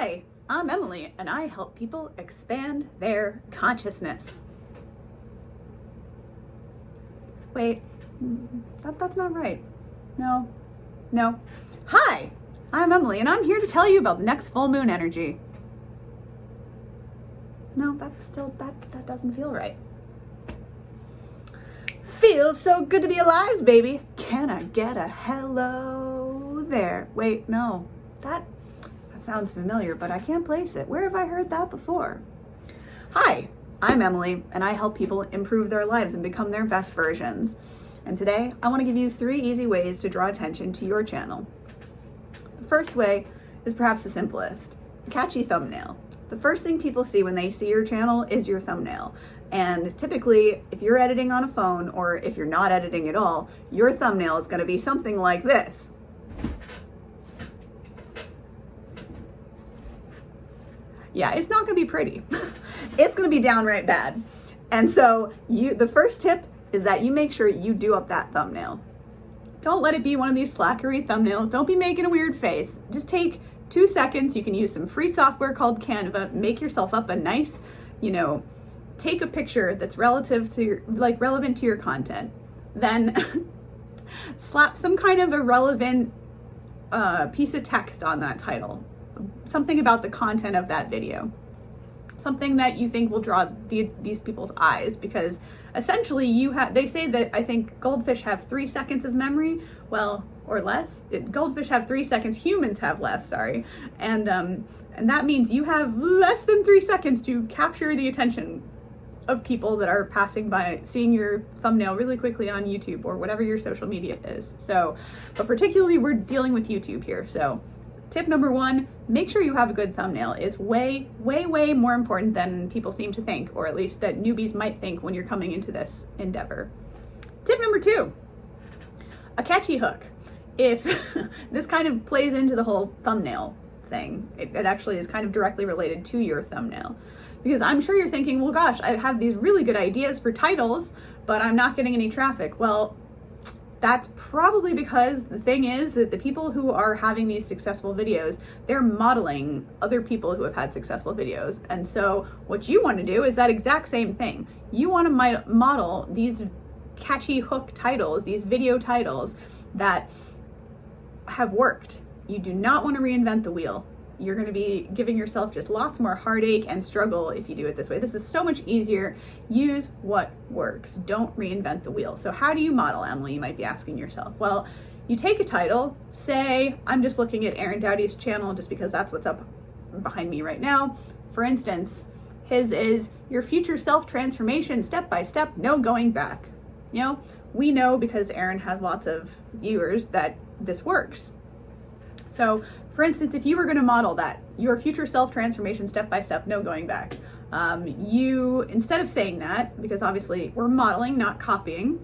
Hi, I'm Emily, and I help people expand their consciousness. Wait, that's not right. No. Hi, I'm Emily, and I'm here to tell you about the next full moon energy. No, that doesn't feel right. Feels so good to be alive, baby. Can I get a hello there? Wait, no, that sounds familiar, but I can't place it. Where have I heard that before? Hi, I'm Emily, and I help people improve their lives and become their best versions. And today, I want to give you 3 easy ways to draw attention to your channel. The first way is perhaps the simplest: a catchy thumbnail. The first thing people see when they see your channel is your thumbnail. And typically, if you're editing on a phone, or if you're not editing at all, your thumbnail is going to be something like this. Yeah, it's not going to be pretty. It's going to be downright bad. And so the first tip is that you make sure you do up that thumbnail. Don't let it be one of these slackery thumbnails. Don't be making a weird face. Just take 2 seconds. You can use some free software called Canva. Make yourself up a nice, take a picture that's relevant to your content. Then slap some kind of a relevant piece of text on that title. Something about the content of that video. Something that you think will draw these people's eyes, because essentially they say that, I think, goldfish have 3 seconds of memory, well, or less. Goldfish have 3 seconds, humans have less, sorry. And that means you have less than 3 seconds to capture the attention of people that are passing by, seeing your thumbnail really quickly on YouTube or whatever your social media is. So, but particularly we're dealing with YouTube here, so tip number 1, make sure you have a good thumbnail. Is way more important than people seem to think, or at least that newbies might think when you're coming into this endeavor. Tip number 2, a catchy hook. If this kind of plays into the whole thumbnail thing, it actually is kind of directly related to your thumbnail. Because I'm sure you're thinking, well, gosh, I have these really good ideas for titles, but I'm not getting any traffic. Well, that's probably because the thing is that the people who are having these successful videos, they're modeling other people who have had successful videos. And so what you want to do is that exact same thing. You want to model these catchy hook titles, these video titles that have worked. You do not want to reinvent the wheel. You're going to be giving yourself just lots more heartache and struggle if you do it this way. This is so much easier. Use what works. Don't reinvent the wheel. So how do you model, Emily? You might be asking yourself. Well, you take a title. Say, I'm just looking at Aaron Doughty's channel just because that's what's up behind me right now. For instance, his is Your Future Self-Transformation Step by Step, No Going Back. We know, because Aaron has lots of viewers, that this works. So, for instance, if you were going to model that, Your Future Self-Transformation Step by Step, No Going Back, you, instead of saying that, because obviously we're modeling, not copying,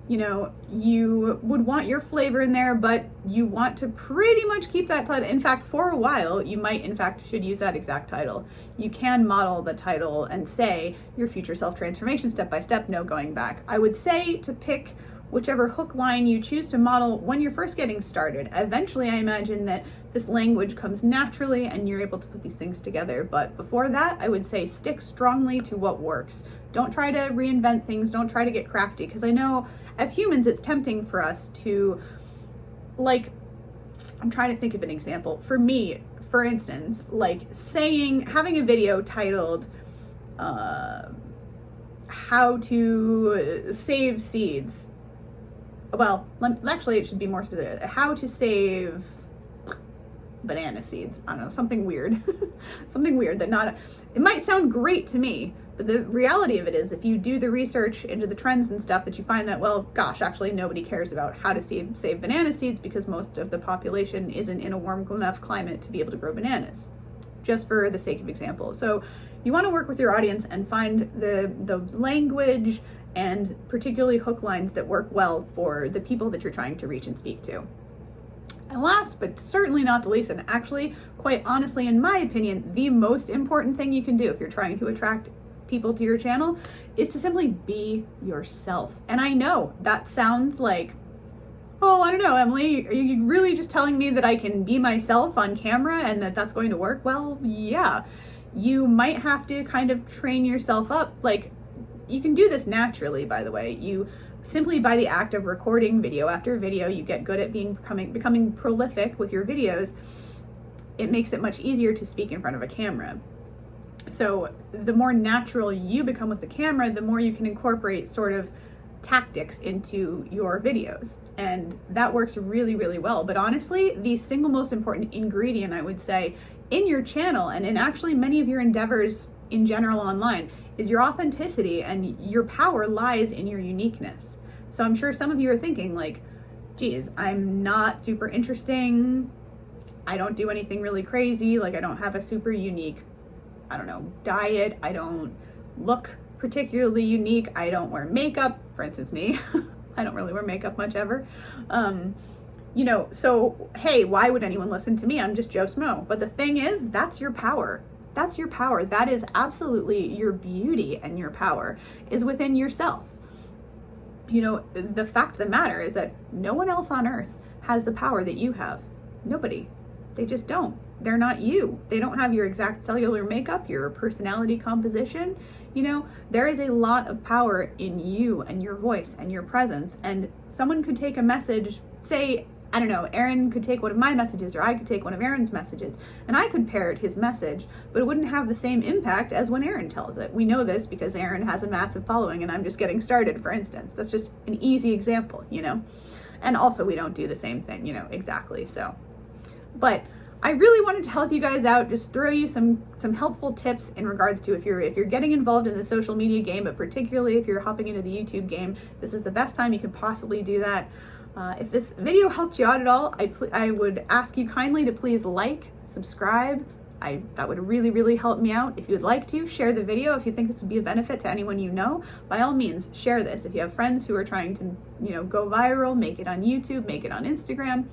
you would want your flavor in there, but you want to pretty much keep that title. In fact, for a while, you might, in fact, should use that exact title. You can model the title and say, Your Future Self-Transformation Step by Step, No Going Back. I would say to pick whichever hook line you choose to model when you're first getting started. Eventually, I imagine that this language comes naturally and you're able to put these things together. But before that, I would say stick strongly to what works. Don't try to reinvent things. Don't try to get crafty, because I know as humans, it's tempting for us to, I'm trying to think of an example. For me, for instance, having a video titled, How to Save Seeds. Well, actually, it should be more specific. How to save banana seeds. I don't know, something weird. Something weird that it might sound great to me, but the reality of it is, if you do the research into the trends and stuff, that you find that, well, gosh, actually nobody cares about how to save banana seeds, because most of the population isn't in a warm enough climate to be able to grow bananas, just for the sake of example. So you want to work with your audience and find the language and particularly hook lines that work well for the people that you're trying to reach and speak to. And last, but certainly not the least, and actually, quite honestly, in my opinion, the most important thing you can do if you're trying to attract people to your channel is to simply be yourself. And I know that sounds like oh, I don't know, Emily, are you really just telling me that I can be myself on camera and that that's going to work? Well, yeah, you might have to kind of train yourself up. Like, you can do this naturally, by the way. You simply, by the act of recording video after video, you get good at becoming prolific with your videos. It makes it much easier to speak in front of a camera. So the more natural you become with the camera, the more you can incorporate sort of tactics into your videos. And that works really, really well. But honestly, the single most important ingredient, I would say, in your channel and in actually many of your endeavors in general online is your authenticity, and your power lies in your uniqueness. So I'm sure some of you are thinking like, geez, I'm not super interesting. I don't do anything really crazy. Like, I don't have a super unique, I don't know, diet. I don't look particularly unique. I don't wear makeup, for instance, me. I don't really wear makeup much ever. You know, so hey, why would anyone listen to me? I'm just Joe Smo. But the thing is, that's your power. That's your power. That is absolutely your beauty, and your power is within yourself. You know, the fact of the matter is that no one else on earth has the power that you have. Nobody. They just don't. They're not you. They don't have your exact cellular makeup, your personality composition. You know, there is a lot of power in you and your voice and your presence. And someone could take a message, say, I don't know, Aaron could take one of my messages, or I could take one of Aaron's messages, and I could parrot his message, but it wouldn't have the same impact as when Aaron tells it. We know this because Aaron has a massive following and I'm just getting started, for instance. That's just an easy example, you know? And also we don't do the same thing, you know, exactly, so. But I really wanted to help you guys out, just throw you some helpful tips in regards to if you're getting involved in the social media game, but particularly if you're hopping into the YouTube game, this is the best time you can possibly do that. If this video helped you out at all, I would ask you kindly to please like, subscribe. That would really, really help me out. If you would like to, share the video. If you think this would be a benefit to anyone you know, by all means, share this. If you have friends who are trying to, you know, go viral, make it on YouTube, make it on Instagram,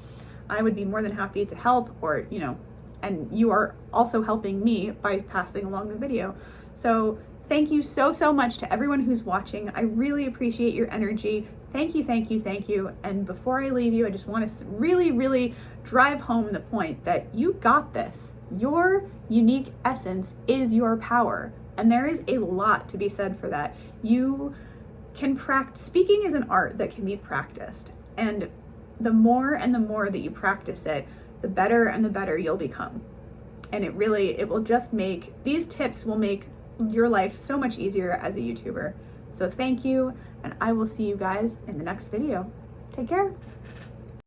I would be more than happy to help, or, you know, and you are also helping me by passing along the video. So thank you so, so much to everyone who's watching. I really appreciate your energy. Thank you, thank you, thank you. And before I leave you, I just want to really, really drive home the point that you got this. Your unique essence is your power. And there is a lot to be said for that. You can practice. Speaking is an art that can be practiced. And the more and the more that you practice it, the better and the better you'll become. And it will just make, these tips will make your life so much easier as a YouTuber. So thank you, and I will see you guys in the next video. Take care.